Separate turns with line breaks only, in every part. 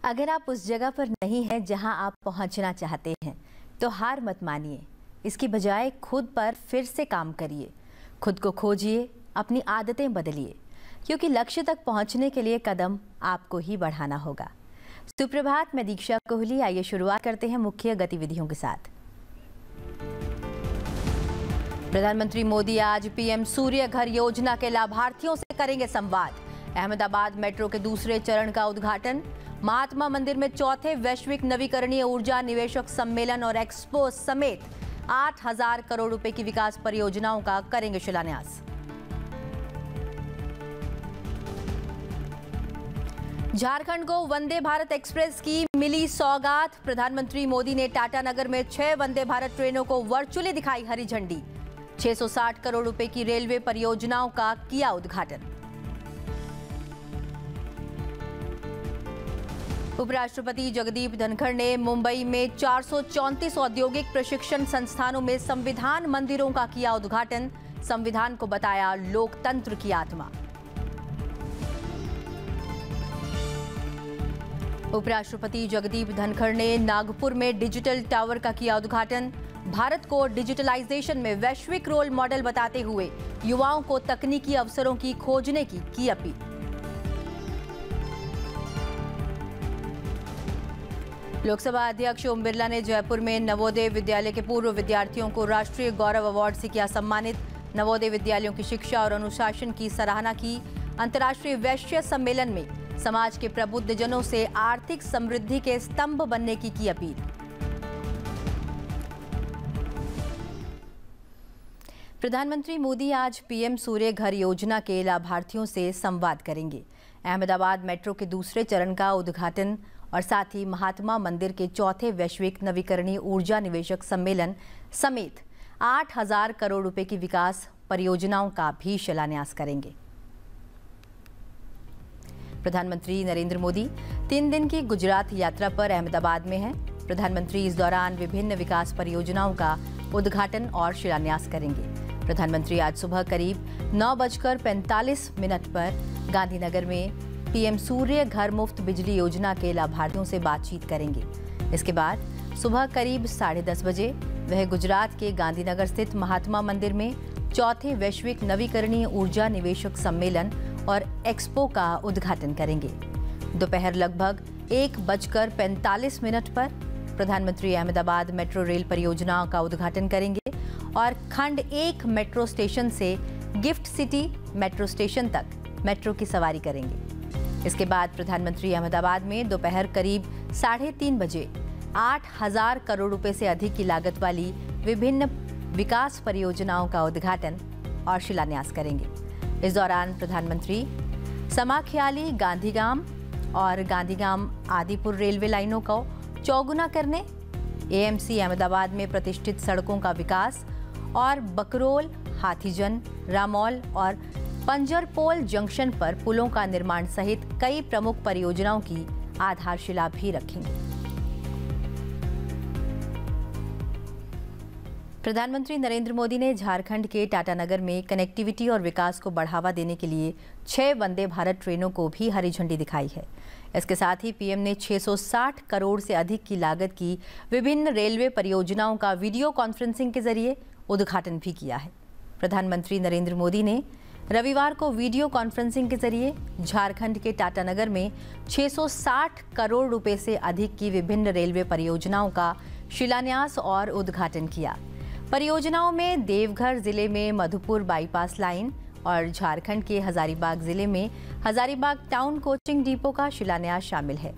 अगर आप उस जगह पर नहीं हैं जहां आप पहुंचना चाहते हैं तो हार मत मानिए। इसकी बजाय खुद पर फिर से काम करिए, खुद को खोजिए, अपनी आदतें बदलिए, क्योंकि लक्ष्य तक पहुंचने के लिए कदम आपको ही बढ़ाना होगा। सुप्रभात, मैं दीक्षा कोहली। आइए शुरुआत करते हैं मुख्य गतिविधियों के साथ। प्रधानमंत्री मोदी आज पीएम सूर्य घर योजना के लाभार्थियों से करेंगे संवाद। अहमदाबाद मेट्रो के दूसरे चरण का उद्घाटन, महात्मा मंदिर में चौथे वैश्विक नवीकरणीय ऊर्जा निवेशक सम्मेलन और एक्सपो समेत 8,000 करोड़ रुपए की विकास परियोजनाओं का करेंगे शिलान्यास। झारखंड को वंदे भारत एक्सप्रेस की मिली सौगात। प्रधानमंत्री मोदी ने टाटानगर में 6 वंदे भारत ट्रेनों को वर्चुअली दिखाई हरी झंडी। 660 करोड़ रुपए की रेलवे परियोजनाओं का किया उद्घाटन। उपराष्ट्रपति जगदीप धनखड़ ने मुंबई में 434 औद्योगिक प्रशिक्षण संस्थानों में संविधान मंदिरों का किया उद्घाटन। संविधान को बताया लोकतंत्र की आत्मा। उपराष्ट्रपति जगदीप धनखड़ ने नागपुर में डिजिटल टावर का किया उद्घाटन। भारत को डिजिटलाइजेशन में वैश्विक रोल मॉडल बताते हुए युवाओं को तकनीकी अवसरों की खोजने की अपील। लोकसभा अध्यक्ष ओम बिरला ने जयपुर में नवोदय विद्यालय के पूर्व विद्यार्थियों को राष्ट्रीय गौरव अवार्ड से किया सम्मानित। नवोदय विद्यालयों की शिक्षा और अनुशासन की सराहना की। अंतर्राष्ट्रीय वैश्य सम्मेलन में समाज के प्रबुद्धजनों से आर्थिक समृद्धि के स्तंभ बनने की अपील। प्रधानमंत्री मोदी आज पीएम सूर्य घर योजना के लाभार्थियों से संवाद करेंगे। अहमदाबाद मेट्रो के दूसरे चरण का उद्घाटन और साथ ही महात्मा मंदिर के चौथे वैश्विक नवीकरणीय ऊर्जा निवेशक सम्मेलन समेत 8,000 करोड़ रुपए की विकास परियोजनाओं का भी शिलान्यास करेंगे। प्रधानमंत्री नरेंद्र मोदी 3 दिन की गुजरात यात्रा पर अहमदाबाद में हैं। प्रधानमंत्री इस दौरान विभिन्न विकास परियोजनाओं का उद्घाटन और शिलान्यास करेंगे। प्रधानमंत्री आज सुबह करीब 9:45 पर गांधीनगर में पीएम सूर्य घर मुफ्त बिजली योजना के लाभार्थियों से बातचीत करेंगे। इसके बाद सुबह करीब 10:30 बजे वह गुजरात के गांधीनगर स्थित महात्मा मंदिर में चौथे वैश्विक नवीकरणीय ऊर्जा निवेशक सम्मेलन और एक्सपो का उद्घाटन करेंगे। दोपहर लगभग 1:45 पर प्रधानमंत्री अहमदाबाद मेट्रो रेल परियोजना का उद्घाटन करेंगे और खंड 1 मेट्रो स्टेशन से गिफ्ट सिटी मेट्रो स्टेशन तक मेट्रो की सवारी करेंगे। इसके बाद प्रधानमंत्री अहमदाबाद में दोपहर करीब 3:30 बजे 8,000 करोड़ रुपए से अधिक की लागत वाली विभिन्न विकास परियोजनाओं का उद्घाटन और शिलान्यास करेंगे। इस दौरान प्रधानमंत्री समाख्याली गांधीगाम और गांधीगाम आदिपुर रेलवे लाइनों को चौगुना करने, एएमसी अहमदाबाद में प्रतिष्ठित सड़कों का विकास और बकरोल, हाथीजन, रामौल और पंजरपोल जंक्शन पर पुलों का निर्माण सहित कई प्रमुख परियोजनाओं की आधारशिला भी रखेंगे। प्रधानमंत्री नरेंद्र मोदी ने झारखंड के टाटानगर में कनेक्टिविटी और विकास को बढ़ावा देने के लिए 6 वंदे भारत ट्रेनों को भी हरी झंडी दिखाई है। इसके साथ ही पीएम ने 660 करोड़ से अधिक की लागत की विभिन्न रेलवे परियोजनाओं का वीडियो कॉन्फ्रेंसिंग के जरिए उद्घाटन भी किया है। प्रधानमंत्री नरेंद्र मोदी ने रविवार को वीडियो कॉन्फ्रेंसिंग के जरिए झारखंड के टाटानगर में 660 करोड़ रुपए से अधिक की विभिन्न रेलवे परियोजनाओं का शिलान्यास और उद्घाटन किया। परियोजनाओं में देवघर जिले में मधुपुर बाईपास लाइन और झारखंड के हजारीबाग जिले में हजारीबाग टाउन कोचिंग डिपो का शिलान्यास शामिल है।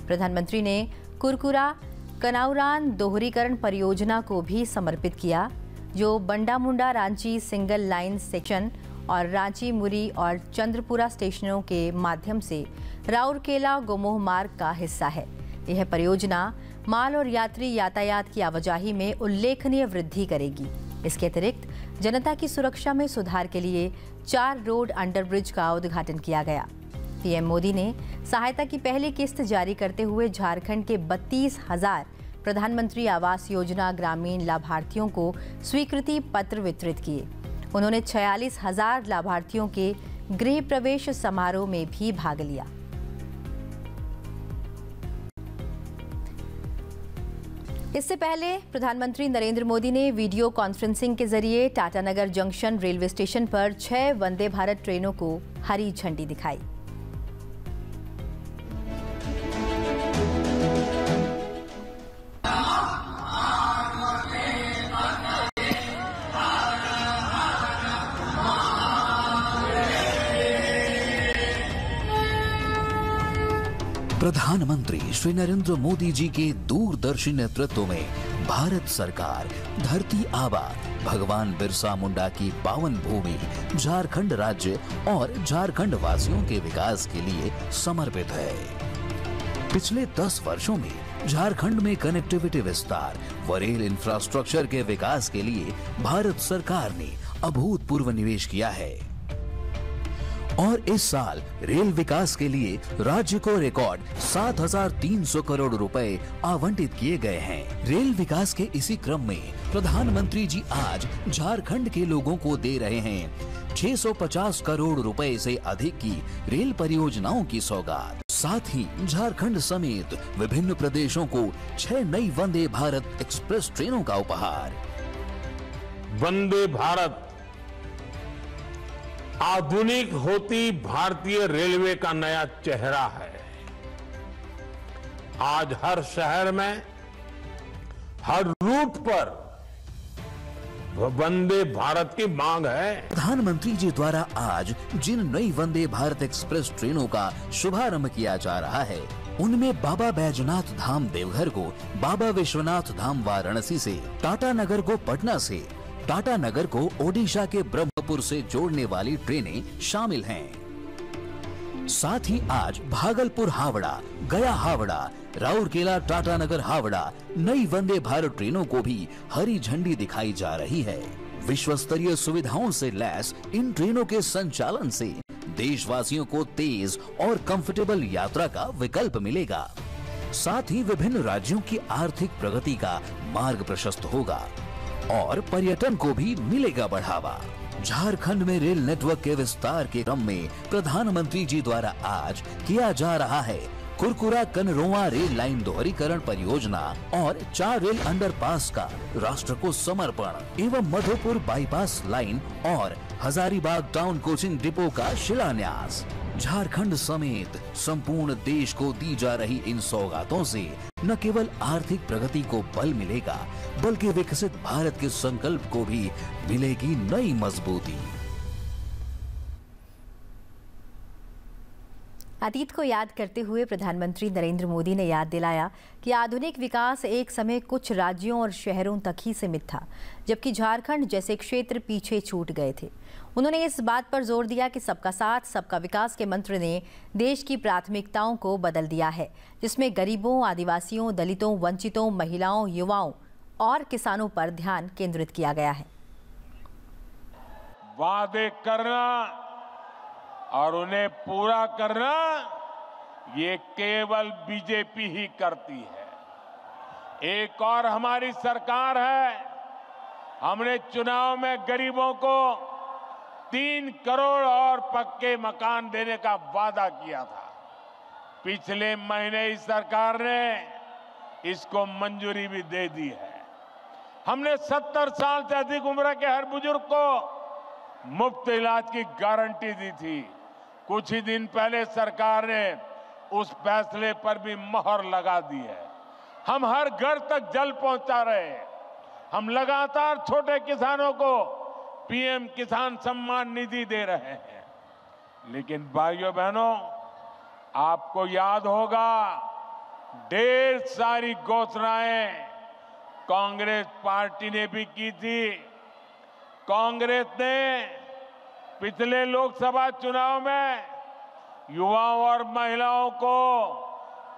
प्रधानमंत्री ने कुरकुरा कनाउरान दोहरीकरण परियोजना को भी समर्पित किया, जो Bondamunda Ranchi single line section और रांची मुरी और चंद्रपुरा स्टेशनों के माध्यम से राउरकेला गोमोह मार्ग का हिस्सा है। यह परियोजना माल और यात्री यातायात की आवाजाही में उल्लेखनीय वृद्धि करेगी। इसके अतिरिक्त जनता की सुरक्षा में सुधार के लिए 4 रोड अंडरब्रिज का उद्घाटन किया गया। पीएम मोदी ने सहायता की पहली किस्त जारी करते हुए झारखंड के 32,000 प्रधानमंत्री आवास योजना ग्रामीण लाभार्थियों को स्वीकृति पत्र वितरित किए। उन्होंने 46,000 लाभार्थियों के गृह प्रवेश समारोह में भी भाग लिया। इससे पहले प्रधानमंत्री नरेंद्र मोदी ने वीडियो कॉन्फ्रेंसिंग के जरिए टाटानगर जंक्शन रेलवे स्टेशन पर 6 वंदे भारत ट्रेनों को हरी झंडी दिखाई।
प्रधानमंत्री श्री नरेंद्र मोदी जी के दूरदर्शी नेतृत्व में भारत सरकार धरती आबा भगवान बिरसा मुंडा की पावन भूमि झारखंड राज्य और झारखंड वासियों के विकास के लिए समर्पित है। पिछले 10 वर्षों में झारखंड में कनेक्टिविटी विस्तार व रेल इंफ्रास्ट्रक्चर के विकास के लिए भारत सरकार ने अभूतपूर्व निवेश किया है और इस साल रेल विकास के लिए राज्य को रिकॉर्ड 7,300 करोड़ रुपए आवंटित किए गए हैं। रेल विकास के इसी क्रम में प्रधानमंत्री जी आज झारखंड के लोगों को दे रहे हैं 650 करोड़ रुपए से अधिक की रेल परियोजनाओं की सौगात। साथ ही झारखंड समेत विभिन्न प्रदेशों को 6 नई वंदे भारत एक्सप्रेस ट्रेनों का उपहार।
वंदे भारत आधुनिक होती भारतीय रेलवे का नया चेहरा है। आज हर शहर में, हर रूट पर वंदे भारत की मांग है।
प्रधानमंत्री जी द्वारा आज जिन नई वंदे भारत एक्सप्रेस ट्रेनों का शुभारंभ किया जा रहा है, उनमें बाबा बैजनाथ धाम देवघर को बाबा विश्वनाथ धाम वाराणसी से, टाटानगर को पटना से, टाटानगर को ओडिशा के ब्रह्मपुर से जोड़ने वाली ट्रेनें शामिल हैं। साथ ही आज भागलपुर हावड़ा, गया हावड़ा, राउरकेला टाटानगर हावड़ा नई वंदे भारत ट्रेनों को भी हरी झंडी दिखाई जा रही है। विश्व स्तरीय सुविधाओं से लैस इन ट्रेनों के संचालन से देशवासियों को तेज और कंफर्टेबल यात्रा का विकल्प मिलेगा। साथ ही विभिन्न राज्यों की आर्थिक प्रगति का मार्ग प्रशस्त होगा और पर्यटन को भी मिलेगा बढ़ावा। झारखंड में रेल नेटवर्क के विस्तार के क्रम में प्रधानमंत्री जी द्वारा आज किया जा रहा है कुरकुरा कनरोवा रेल लाइन दोहरीकरण परियोजना और 4 रेल अंडरपास का राष्ट्र को समर्पण एवं मधुपुर बाईपास लाइन और हजारीबाग टाउन कोचिंग डिपो का शिलान्यास। झारखंड समेत संपूर्ण देश को दी जा रही इन सौगातों से न केवल आर्थिक प्रगति को बल मिलेगा, बल्कि विकसित भारत के संकल्प को भी मिलेगी नई मजबूती।
अतीत को याद करते हुए प्रधानमंत्री नरेंद्र मोदी ने याद दिलाया कि आधुनिक विकास एक समय कुछ राज्यों और शहरों तक ही सीमित था, जबकि झारखंड जैसे क्षेत्र पीछे छूट गए थे। उन्होंने इस बात पर जोर दिया कि सबका साथ सबका विकास के मंत्र ने देश की प्राथमिकताओं को बदल दिया है, जिसमें गरीबों, आदिवासियों, दलितों, वंचितों, महिलाओं, युवाओं और किसानों पर ध्यान केंद्रित किया गया है।
वादे करना और उन्हें पूरा करना ये केवल बीजेपी ही करती है। एक और हमारी सरकार है, हमने चुनाव में गरीबों को 3 करोड़ और पक्के मकान देने का वादा किया था। पिछले महीने इस सरकार ने इसको मंजूरी भी दे दी है। हमने 70 साल से अधिक उम्र के हर बुजुर्ग को मुफ्त इलाज की गारंटी दी थी। कुछ ही दिन पहले सरकार ने उस फैसले पर भी मोहर लगा दी है। हम हर घर तक जल पहुंचा रहे हैं। हम लगातार छोटे किसानों को पीएम किसान सम्मान निधि दे रहे हैं। लेकिन भाइयों बहनों, आपको याद होगा ढेर सारी घोषणाएं कांग्रेस पार्टी ने भी की थी। कांग्रेस ने पिछले लोकसभा चुनाव में युवाओं और महिलाओं को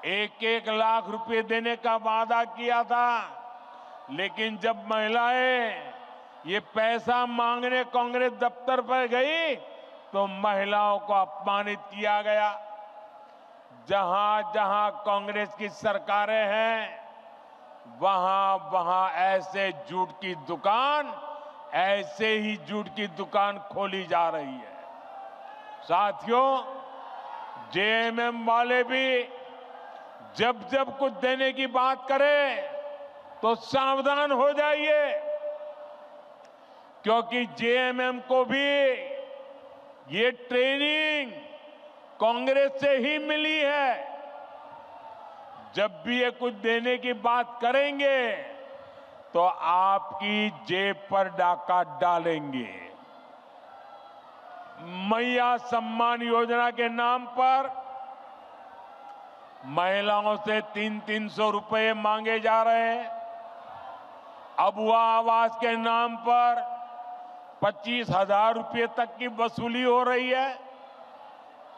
1-1 लाख रुपए देने का वादा किया था, लेकिन जब महिलाएं ये पैसा मांगने कांग्रेस दफ्तर पर गई तो महिलाओं को अपमानित किया गया। जहां जहां कांग्रेस की सरकारें हैं, वहां वहां ऐसे झूठ की दुकान, ऐसे ही झूठ की दुकान खोली जा रही है। साथियों, जेएमएम वाले भी जब जब कुछ देने की बात करें तो सावधान हो जाइए, क्योंकि जेएमएम को भी ये ट्रेनिंग कांग्रेस से ही मिली है। जब भी ये कुछ देने की बात करेंगे तो आपकी जेब पर डाका डालेंगे। मैया सम्मान योजना के नाम पर महिलाओं से 300-300 रुपए मांगे जा रहे हैं। अबुआ आवास के नाम पर 25,000 रुपए तक की वसूली हो रही है।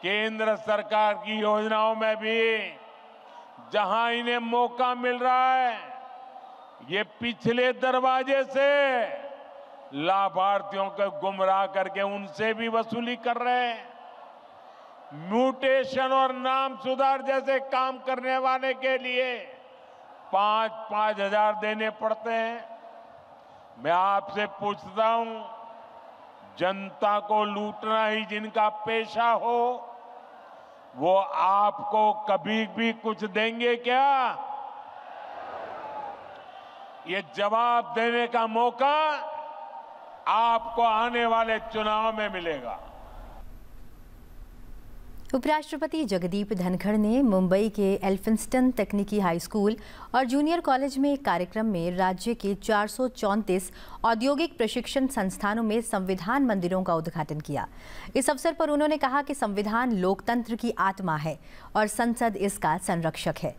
केंद्र सरकार की योजनाओं में भी जहां इन्हें मौका मिल रहा है, ये पिछले दरवाजे से लाभार्थियों को गुमराह करके उनसे भी वसूली कर रहे हैं। म्यूटेशन और नाम सुधार जैसे काम करने वाले के लिए 5-5 हजार देने पड़ते हैं। मैं आपसे पूछता हूं, जनता को लूटना ही जिनका पेशा हो, वो आपको कभी भी कुछ देंगे क्या? ये जवाब देने का मौका आपको आने वाले चुनाव में मिलेगा।
उपराष्ट्रपति जगदीप धनखड़ ने मुंबई के एल्फिंस्टन तकनीकी हाई स्कूल और जूनियर कॉलेज में एक कार्यक्रम में राज्य के 434 औद्योगिक प्रशिक्षण संस्थानों में संविधान मंदिरों का उद्घाटन किया। इस अवसर पर उन्होंने कहा कि संविधान लोकतंत्र की आत्मा है और संसद इसका संरक्षक है।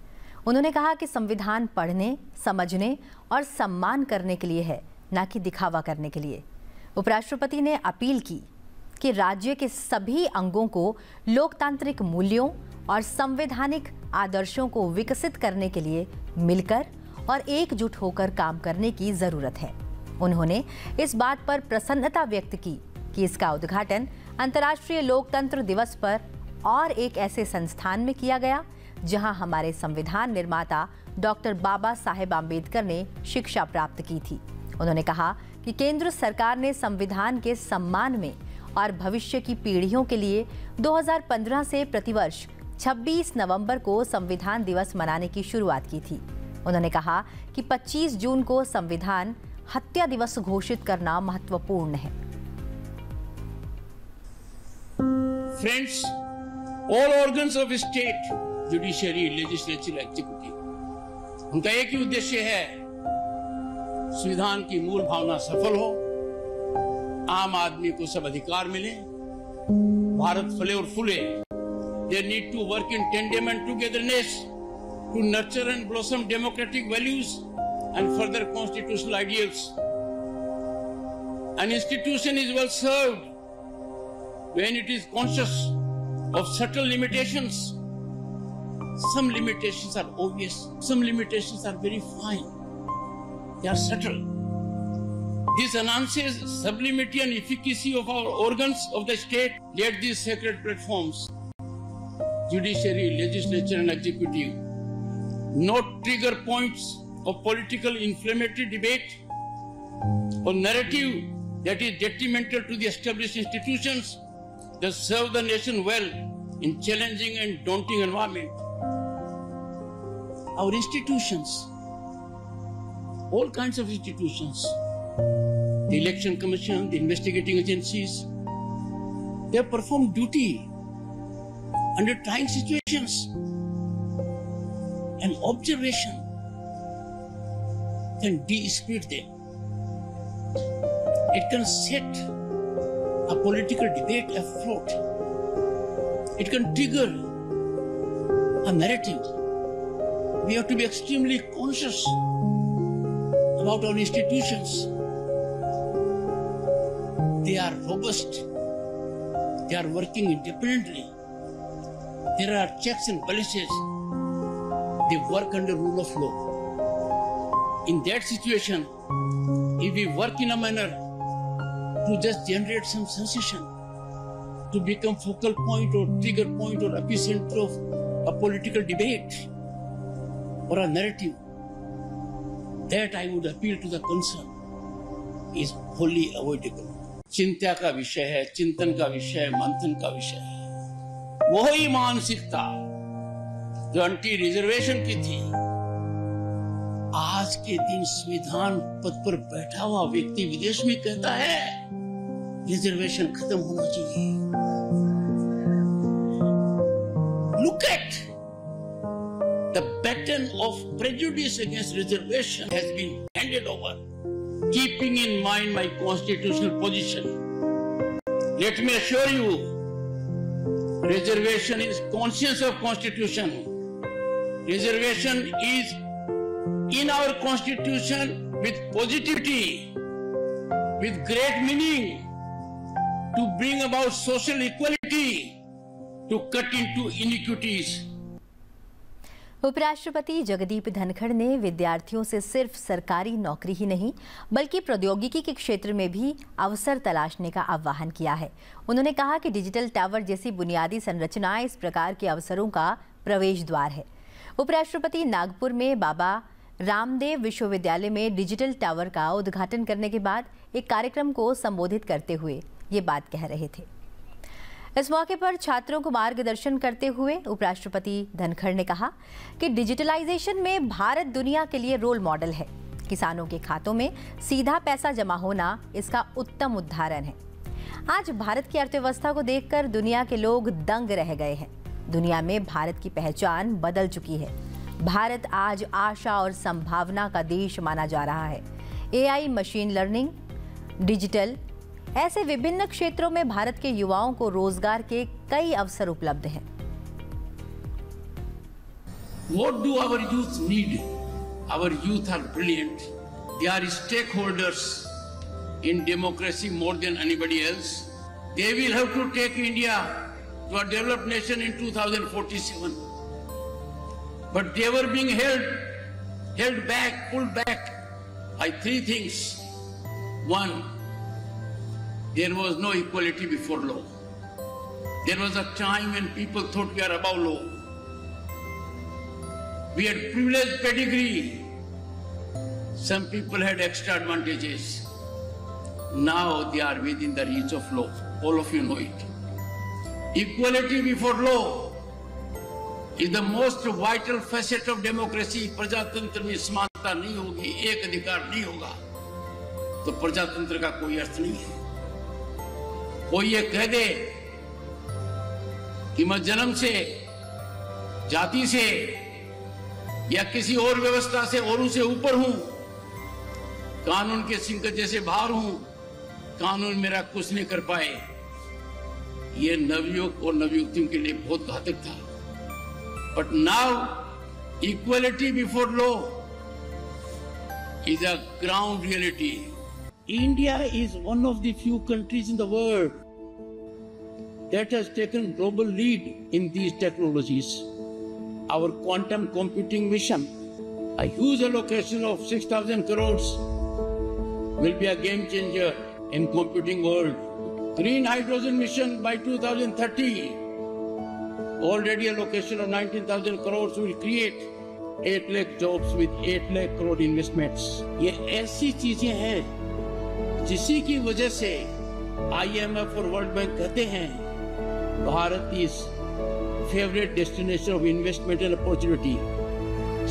उन्होंने कहा कि संविधान पढ़ने, समझने और सम्मान करने के लिए है, न कि दिखावा करने के लिए। उपराष्ट्रपति ने अपील की कि राज्य के सभी अंगों को लोकतांत्रिक मूल्यों और संवैधानिक आदर्शों को विकसित करने के लिए मिलकर और एकजुट होकर काम करने की जरूरत है। उन्होंने इस बात पर प्रसन्नता व्यक्त की कि इसका उद्घाटन अंतर्राष्ट्रीय लोकतंत्र दिवस पर और एक ऐसे संस्थान में किया गया जहां हमारे संविधान निर्माता डॉक्टर बाबा साहेब आम्बेडकर ने शिक्षा प्राप्त की थी। उन्होंने कहा कि केंद्र सरकार ने संविधान के सम्मान में और भविष्य की पीढ़ियों के लिए 2015 से प्रतिवर्ष 26 नवंबर को संविधान दिवस मनाने की शुरुआत की थी। उन्होंने कहा कि 25 जून को संविधान हत्या दिवस घोषित करना महत्वपूर्ण है।
Friends, all organs of state, judiciary, legislature, executive, उनका एक ही उद्देश्य है, संविधान की मूल भावना सफल हो, आम आदमी को सब अधिकार मिले, भारत फले और फूले। They need to work in tandem and togetherness to nurture and blossom democratic values and further constitutional ideals. An institution is well served when it is conscious of subtle limitations. Some limitations are obvious, some limitations are very fine. They are subtle. This enhances sublimity and efficacy of our organs of the state. Let these sacred platforms, judiciary, legislature and executive, not trigger points of political inflammatory debate or narrative that is detrimental to the established institutions that serve the nation well in challenging and daunting environment. Our institutions, all kinds of institutions, the Election Commission, the investigating agencies, they perform duty under trying situations. And observation can de-escalate them. It can set a political debate afloat. It can trigger a narrative. We have to be extremely conscious about our institutions. They are robust. They are working independently. There are checks and balances. They work under rule of law. In that situation, if we work in a manner to just generate some sensation, to become focal point or trigger point or epicenter of a political debate or a narrative, that I would appeal to the concern is wholly avoidable. चिंता का विषय है, चिंतन का विषय है, मंथन का विषय है। वही मानसिकता जो एंटी रिजर्वेशन की थी, आज के दिन संविधान पद पर बैठा हुआ व्यक्ति विदेश में कहता है रिजर्वेशन खत्म होना चाहिए। Look at the baton of prejudice against reservation has been handed over, keeping in mind my constitutional position. Let me assure you, reservation is conscience of constitution. Reservation is in our constitution with positivity, with great meaning, to bring about social equality, to cut into iniquities.
उपराष्ट्रपति जगदीप धनखड़ ने विद्यार्थियों से सिर्फ सरकारी नौकरी ही नहीं बल्कि प्रौद्योगिकी के क्षेत्र में भी अवसर तलाशने का आह्वान किया है। उन्होंने कहा कि डिजिटल टावर जैसी बुनियादी संरचनाएं इस प्रकार के अवसरों का प्रवेश द्वार है। उपराष्ट्रपति नागपुर में बाबा रामदेव विश्वविद्यालय में डिजिटल टावर का उद्घाटन करने के बाद एक कार्यक्रम को संबोधित करते हुए ये बात कह रहे थे। इस मौके पर छात्रों को मार्गदर्शन करते हुए उपराष्ट्रपति धनखड़ ने कहा कि डिजिटलाइजेशन में भारत दुनिया के लिए रोल मॉडल है। किसानों के खातों में सीधा पैसा जमा होना इसका उत्तम उदाहरण है। आज भारत की अर्थव्यवस्था को देखकर दुनिया के लोग दंग रह गए हैं। दुनिया में भारत की पहचान बदल चुकी है। भारत आज आशा और संभावना का देश माना जा रहा है। AI, मशीन लर्निंग, डिजिटल ऐसे विभिन्न क्षेत्रों में भारत के युवाओं को रोजगार के कई अवसर उपलब्ध हैं।
What do our youth need? Our youth are brilliant. They are stakeholders in democracy more than anybody else. They will have to take India to a developed nation in 2047. But they were being held back, pulled back by three things. One, there was no equality before law. There was a time when people thought we are above law. We had privileged pedigree. Some people had extra advantages. Now they are within the reach of law. All of you know it. Equality before law is the most vital facet of democracy. प्रजातंत्र में समानता नहीं होगी, एक अधिकार नहीं होगा, तो प्रजातंत्र का कोई अर्थ नहीं है। कोई ये कह दे कि मैं जन्म से, जाति से या किसी और व्यवस्था से औरों से ऊपर हूं, कानून के सिंकजे से बाहर हूं, कानून मेरा कुछ नहीं कर पाए, ये नवयुवक और नवयुवतियों के लिए बहुत घातक था। But now equality before law is a ground reality. India is one of the few countries in the world that has taken global lead in these technologies. Our quantum computing mission, a huge allocation of 6,000 crores, will be a game changer in computing world. Green hydrogen mission by 2030, already allocation of 19,000 crores will create 8 lakh jobs with 8 lakh crore investments. ये ऐसी चीजें हैं जिसी की वजह से IMF और world bank कहते हैं Bharat is favourite destination of investment and opportunity.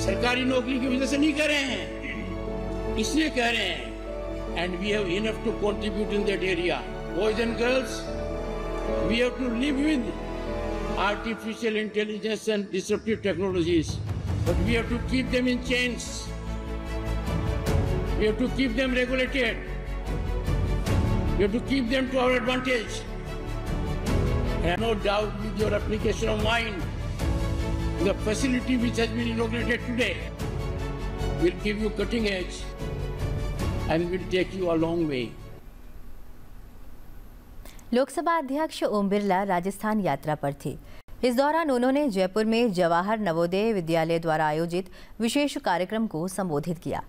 सरकारी नौकरी की वजह से नहीं कह रहे हैं, इसलिए कह रहे हैं and we have enough to contribute in that area. Boys and girls, we have to live with artificial intelligence and disruptive technologies, but we have to keep them in chains. We have to keep them regulated. We have to keep them to our advantage. I have no doubt with your application of mind, the facility which has been inaugurated today will give you cutting edge and will take you a long way.
Lok Sabha अध्यक्ष ओम बिरला राजस्थान यात्रा पर थे। इस दौरान उन्होंने जयपुर में जवाहर नवोदय विद्यालय द्वारा आयोजित विशेष कार्यक्रम को संबोधित किया।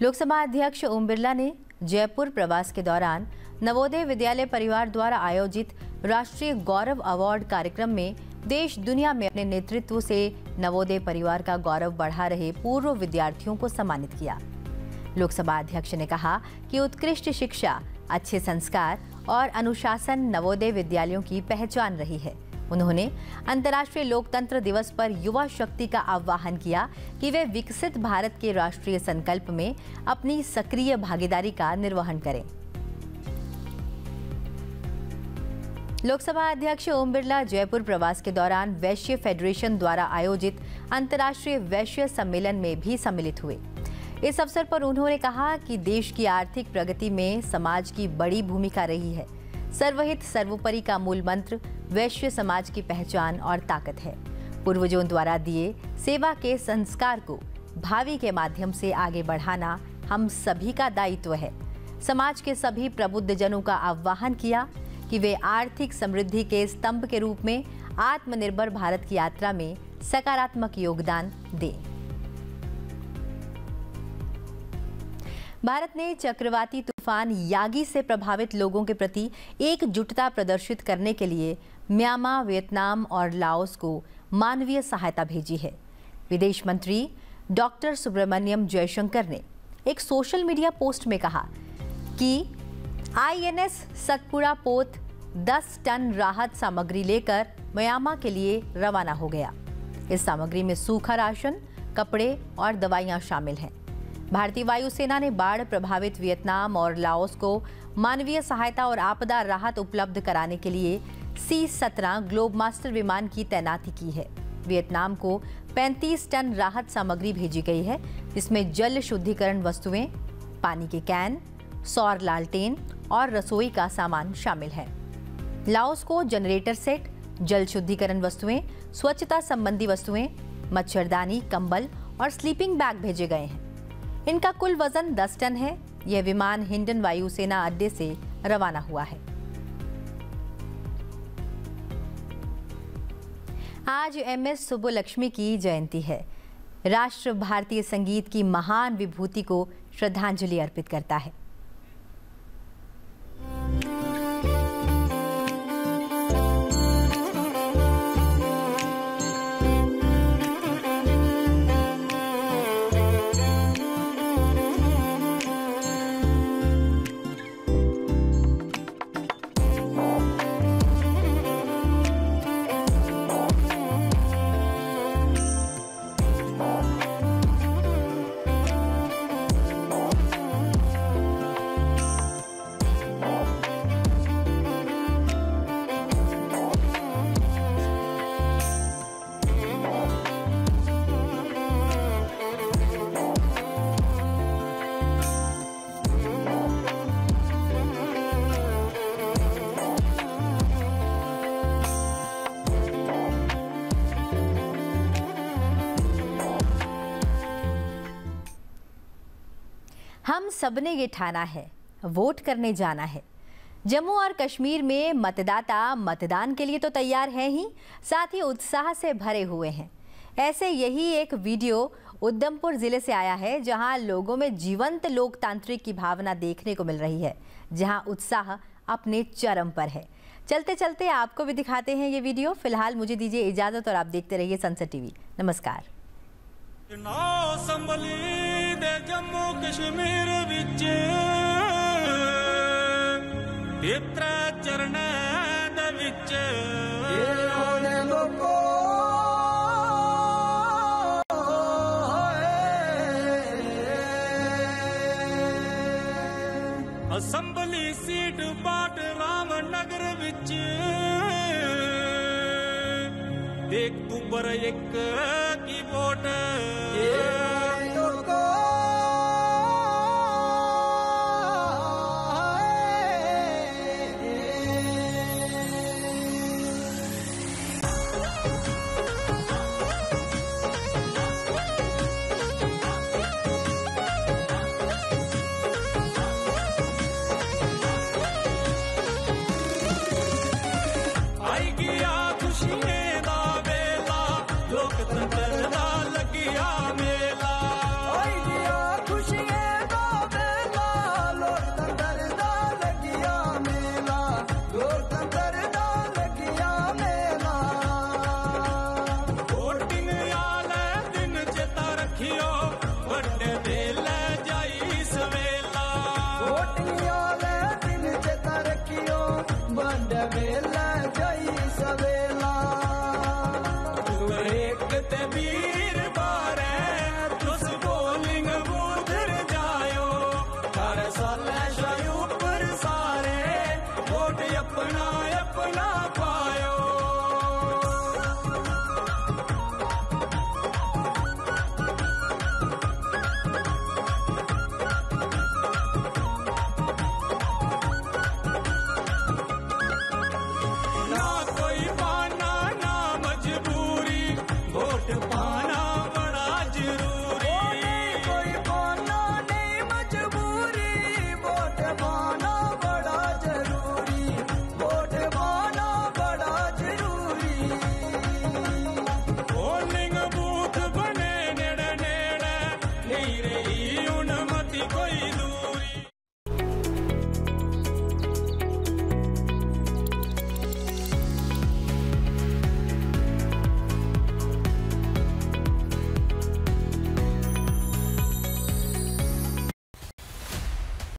लोकसभा अध्यक्ष ओम बिरला ने जयपुर प्रवास के दौरान नवोदय विद्यालय परिवार द्वारा आयोजित राष्ट्रीय गौरव अवार्ड कार्यक्रम में देश दुनिया में अपने नेतृत्व से नवोदय परिवार का गौरव बढ़ा रहे पूर्व विद्यार्थियों को सम्मानित किया। लोकसभा अध्यक्ष ने कहा कि उत्कृष्ट शिक्षा, अच्छे संस्कार और अनुशासन नवोदय विद्यालयों की पहचान रही है। उन्होंने अंतर्राष्ट्रीय लोकतंत्र दिवस पर युवा शक्ति का आह्वान किया कि वे विकसित भारत के राष्ट्रीय संकल्प में अपनी सक्रिय भागीदारी का निर्वहन करें। लोकसभा अध्यक्ष ओम बिरला जयपुर प्रवास के दौरान वैश्य फेडरेशन द्वारा आयोजित अंतर्राष्ट्रीय वैश्य सम्मेलन में भी सम्मिलित हुए। इस अवसर पर उन्होंने कहा कि देश की आर्थिक प्रगति में समाज की बड़ी भूमिका रही है। सर्वहित सर्वोपरि का मूल मंत्र वैश्य समाज की पहचान और ताकत है। पूर्वजों द्वारा दिए सेवा के संस्कार को भावी के माध्यम से आगे बढ़ाना हम सभी का दायित्व है। समाज के सभी प्रबुद्ध जनों का आह्वान किया कि वे आर्थिक समृद्धि के स्तंभ के रूप में आत्मनिर्भर भारत की यात्रा में सकारात्मक योगदान दें। भारत ने चक्रवाती तूफान यागी से प्रभावित लोगों के प्रति एकजुटता प्रदर्शित करने के लिए म्यांमार, वियतनाम और लाओस को मानवीय सहायता भेजी है। विदेश मंत्री डॉक्टर सुब्रमण्यम जयशंकर ने एक सोशल मीडिया पोस्ट में कहा कि INS सतपुड़ा पोत 10 टन राहत सामग्री लेकर म्यांमार के लिए रवाना हो गया। इस सामग्री में सूखा राशन, कपड़े और दवाइयां शामिल हैं। भारतीय वायुसेना ने बाढ़ प्रभावित वियतनाम और लाओस को मानवीय सहायता और आपदा राहत उपलब्ध कराने के लिए C-17 ग्लोबमास्टर विमान की तैनाती की है। वियतनाम को 35 टन राहत सामग्री भेजी गई है, जिसमें जल शुद्धिकरण वस्तुएं, पानी के कैन, सौर लालटेन और रसोई का सामान शामिल है। लाओस को जनरेटर सेट, जल शुद्धिकरण वस्तुएं, स्वच्छता संबंधी वस्तुएं, मच्छरदानी, कंबल और स्लीपिंग बैग भेजे गए हैं। इनका कुल वजन 10 टन है। यह विमान हिंडन वायुसेना अड्डे से रवाना हुआ है। आज MS सुब्बुलक्ष्मी की जयंती है। राष्ट्र भारतीय संगीत की महान विभूति को श्रद्धांजलि अर्पित करता है। हम सबने ये ठाना है, वोट करने जाना है। जम्मू और कश्मीर में मतदाता मतदान के लिए तो तैयार हैं ही, साथ ही उत्साह से भरे हुए हैं। ऐसे यही एक वीडियो उधमपुर जिले से आया है, जहां लोगों में जीवंत लोकतांत्रिक की भावना देखने को मिल रही है, जहां उत्साह अपने चरम पर है। चलते चलते आपको भी दिखाते हैं ये वीडियो। फिलहाल मुझे दीजिए इजाजत और आप देखते रहिए सनसेट टीवी। नमस्कार।
जम्मू कश्मीर विच इत्रा चरण दे विच असंबली सीट बाट रामनगर विच अक्तूबर 1 की वोट खुशियां दा वेला लोकतंत्र दा लगिया मेला। 18 साल शायू पर सारे वोट अपना अपना